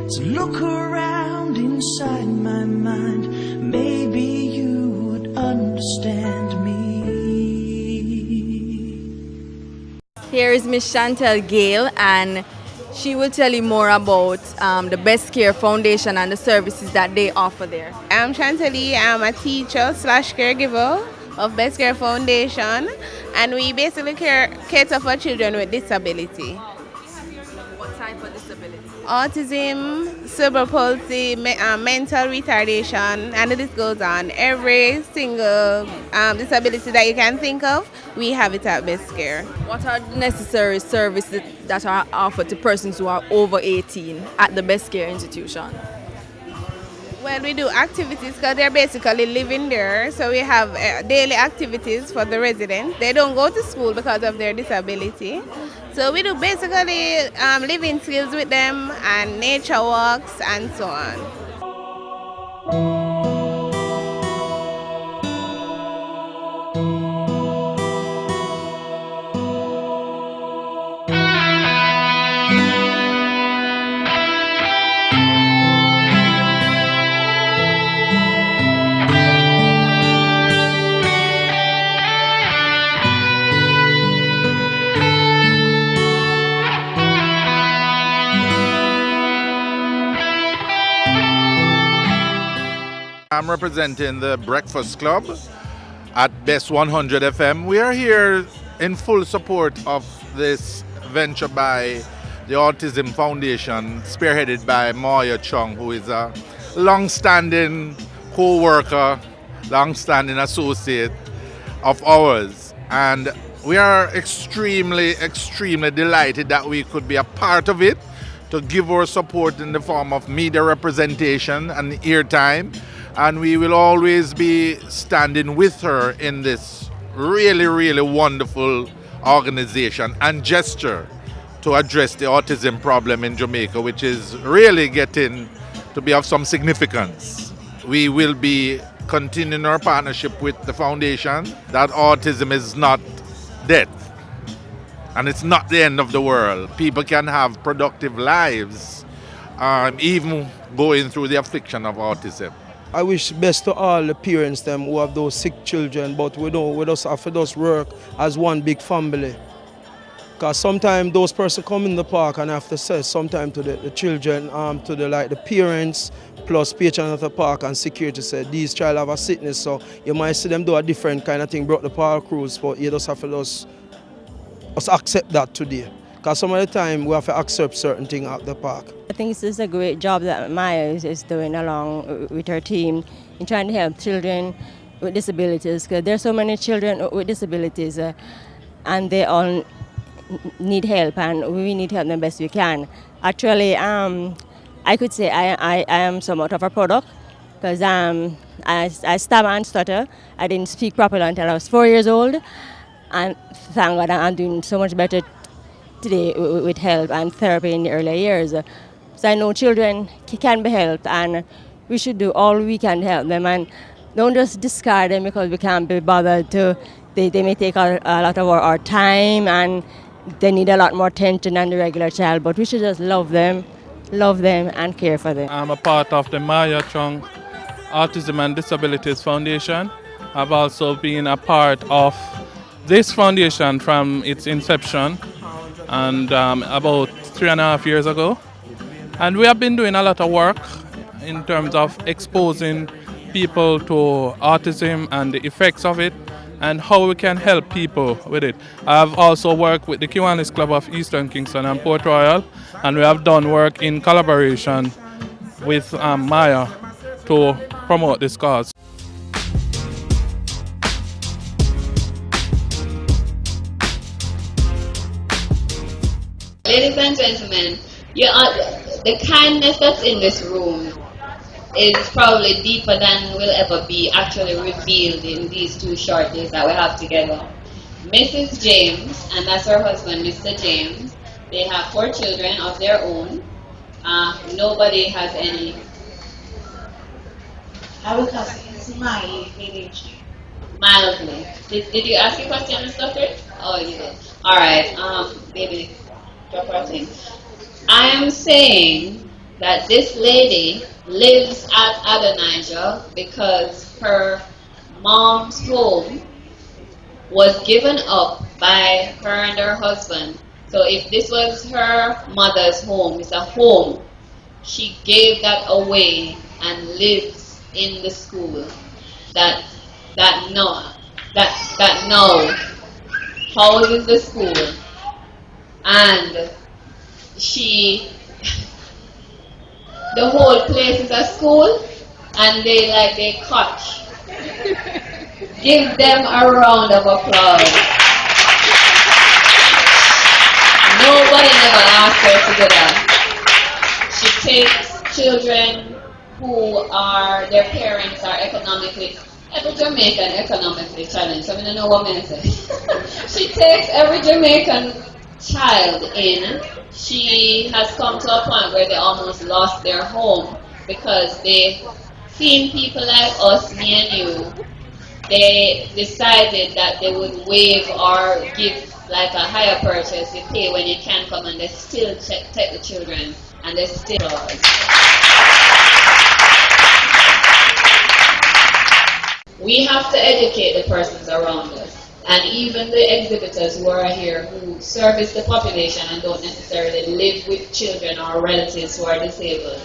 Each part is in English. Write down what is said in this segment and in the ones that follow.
So look around inside my mind, maybe you would understand me. Here is Miss Chantel Gale, and she will tell you more about the Best Care Foundation and the services that they offer there. I'm Chantelie. I'm a teacher slash caregiver of Best Care Foundation, and we basically cater for children with disability. What type of disability? Autism, cerebral palsy, mental retardation, and the list goes on. Every single disability that you can think of, we have it at Best Care. What are the necessary services that are offered to persons who are over 18 at the Best Care institution? Well, we do activities because they're basically living there. So we have daily activities for the residents. They don't go to school because of their disability. So we do basically living skills with them and nature walks and so on. I'm representing the Breakfast Club at Best 100 FM. We are here in full support of this venture by the Autism Foundation, spearheaded by Maia Chung, who is a long-standing co-worker, long-standing associate of ours. And we are extremely, extremely delighted that we could be a part of it, to give our support in the form of media representation and airtime. And we will always be standing with her in this really, really wonderful organization and gesture to address the autism problem in Jamaica, which is really getting to be of some significance. We will be continuing our partnership with the foundation, that autism is not death and it's not the end of the world. People can have productive lives, even going through the affliction of autism. I wish best to all the parents them who have those sick children, but we just have to just work as one big family. Because sometimes those persons come in the park and have to say sometimes to the children, to the parents, plus patrons of the park and security say these child have a sickness, so you might see them do a different kind of thing, brought the park rules, but you just have to just accept that today. Because some of the time we have to accept certain things at the park. I think this is a great job that Maia is doing along with her team in trying to help children with disabilities, because there are so many children with disabilities and they all need help, and we need to help them best we can. Actually, I could say I am somewhat of a product, because I stammer and stutter. I didn't speak properly until I was 4 years old, and thank God I'm doing so much better today with help and therapy in the earlier years. So I know children can be helped, and we should do all we can to help them, and don't just discard them because we can't be bothered to. They may take a lot of our time, and they need a lot more attention than the regular child, but we should just love them and care for them. I'm a part of the Maia Chung Autism and Disabilities Foundation. I've also been a part of this foundation from its inception, and about 3.5 years ago. And we have been doing a lot of work in terms of exposing people to autism and the effects of it, and how we can help people with it. I've also worked with the Kiwanis Club of Eastern Kingston and Port Royal, and we have done work in collaboration with Maia to promote this cause. Ladies and gentlemen, the kindness that's in this room is probably deeper than will ever be actually revealed in these 2 short days that we have together. Mrs. James, and that's her husband, Mr. James, they have 4 children of their own. Nobody has any. I will ask you, mildly. Did you ask a question, Mr. Chris? Oh, you did. All right, baby, drop our thing. I am saying that this lady lives at Adonijah because her mom's home was given up by her and her husband. So if this was her mother's home, it's a home, she gave that away and lives in the school that now houses the school, and the whole place is a school, and they catch. Give them a round of applause. Nobody never asked her to do that. She takes children who are, their parents are economically, every Jamaican economically challenged. I mean, I know what I'm saying. She takes every Jamaican child in. She has come to a point where they almost lost their home because they seen people like us, me and you. They decided that they would waive or give like a higher purchase. You pay when you can come, and they still take the children, and they still. We have to educate the persons around us, and even the exhibitors who are here who service the population and don't necessarily live with children or relatives who are disabled.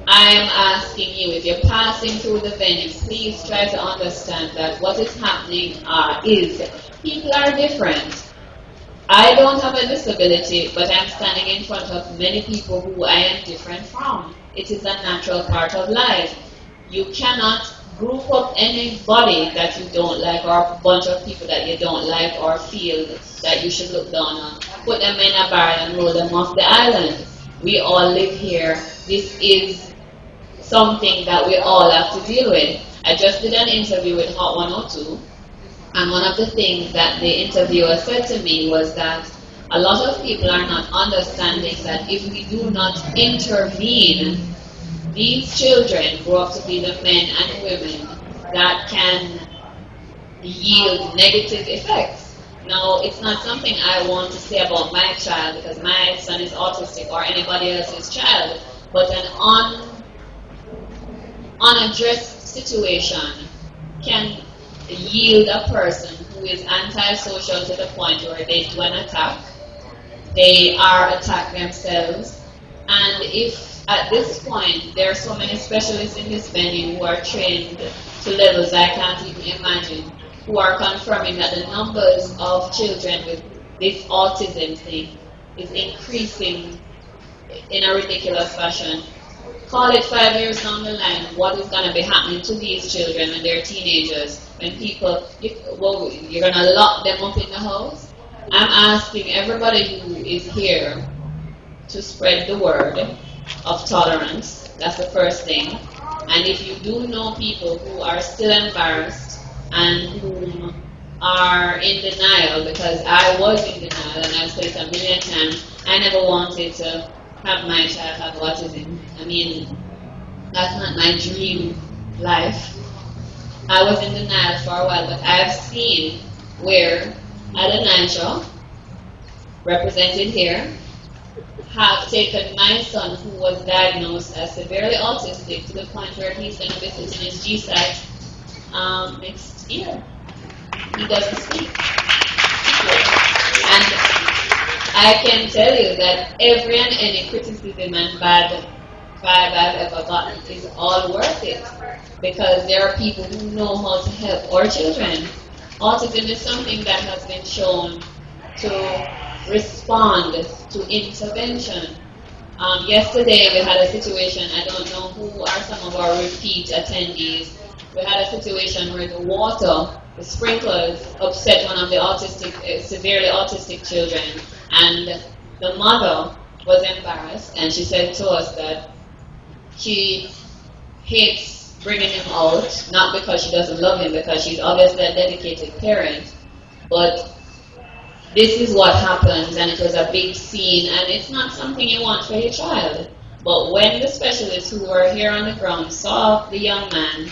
I am asking you, if you're passing through the venue, please try to understand that what is happening is people are different. I don't have a disability, but I'm standing in front of many people who I am different from. It is a natural part of life. You cannot group up anybody that you don't like, or a bunch of people that you don't like or feel that you should look down on. Put them in a barrel and roll them off the island. We all live here. This is something that we all have to deal with. I just did an interview with Hot 102, and one of the things that the interviewer said to me was that a lot of people are not understanding that if we do not intervene, these children grow up to be the men and women that can yield negative effects. Now, it's not something I want to say about my child because my son is autistic or anybody else's child, but an unaddressed situation can yield a person who is antisocial to the point where they do an attack, they are attacked themselves, and if at this point there are so many specialists in this venue who are trained to levels I can't even imagine, who are confirming that the numbers of children with this autism thing is increasing in a ridiculous fashion. Call it 5 years down the line, what is going to be happening to these children when they're teenagers? When people, you're going to lock them up in the house? I'm asking everybody who is here to spread the word of tolerance. That's the first thing. And if you do know people who are still embarrassed and who are in denial, because I was in denial and I've said it a million times, I never wanted to have my child have autism. I mean, that's not my dream life. I was in denial for a while, but I've seen where Adonijah, represented here, have taken my son who was diagnosed as severely autistic to the point where he's going to be sitting his G-site next year. He doesn't speak. And I can tell you that every and any criticism and bad vibe I've ever gotten is all worth it, because there are people who know how to help our children. Autism is something that has been shown to respond to intervention. Yesterday we had a situation, I don't know who are some of our repeat attendees, we had a situation where the water, the sprinklers, upset one of the severely autistic children, and the mother was embarrassed, and she said to us that she hates bringing him out, not because she doesn't love him, because she's obviously a dedicated parent, but this is what happens, and it was a big scene, and it's not something you want for your child. But when the specialists who were here on the ground saw the young man,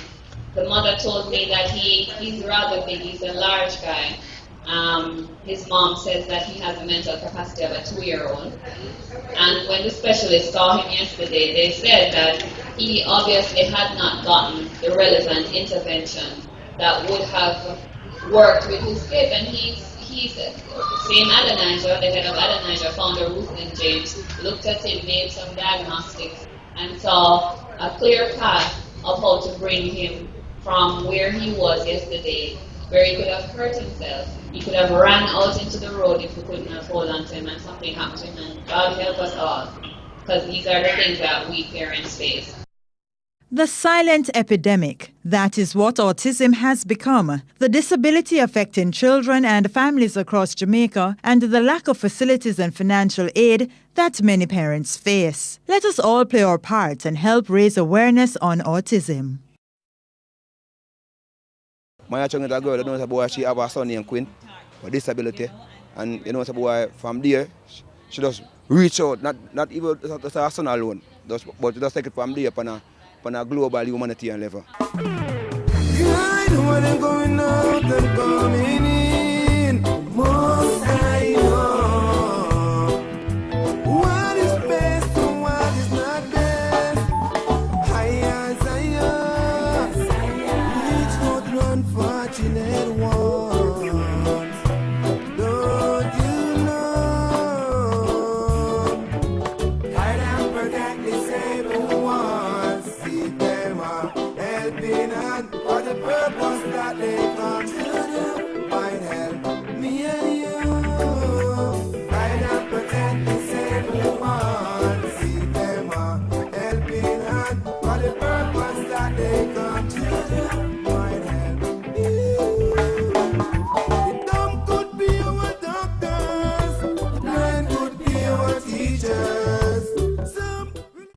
the mother told me that he's rather big, he's a large guy, His mom says that he has the mental capacity of a 2-year-old. And when the specialist saw him yesterday, they said that he obviously had not gotten the relevant intervention that would have worked with his kid. And he's same Adonijah, the head of Adonijah, founder Ruthven James, looked at him, made some diagnostics, and saw a clear path of how to bring him from where he was yesterday, where he could have hurt himself. He could have ran out into the road if we couldn't have hold on to him and something happened to him. And God help us all, because these are the things that we parents face. The silent epidemic, that is what autism has become. The disability affecting children and families across Jamaica and the lack of facilities and financial aid that many parents face. Let us all play our part and help raise awareness on autism. Maia Chung is a girl, you know, boy, she have a son named Quinn with disability. And you know, boy, from there, she just reach out, not even to her son alone, but she just take it from there on a global humanitarian level. Going out and coming in.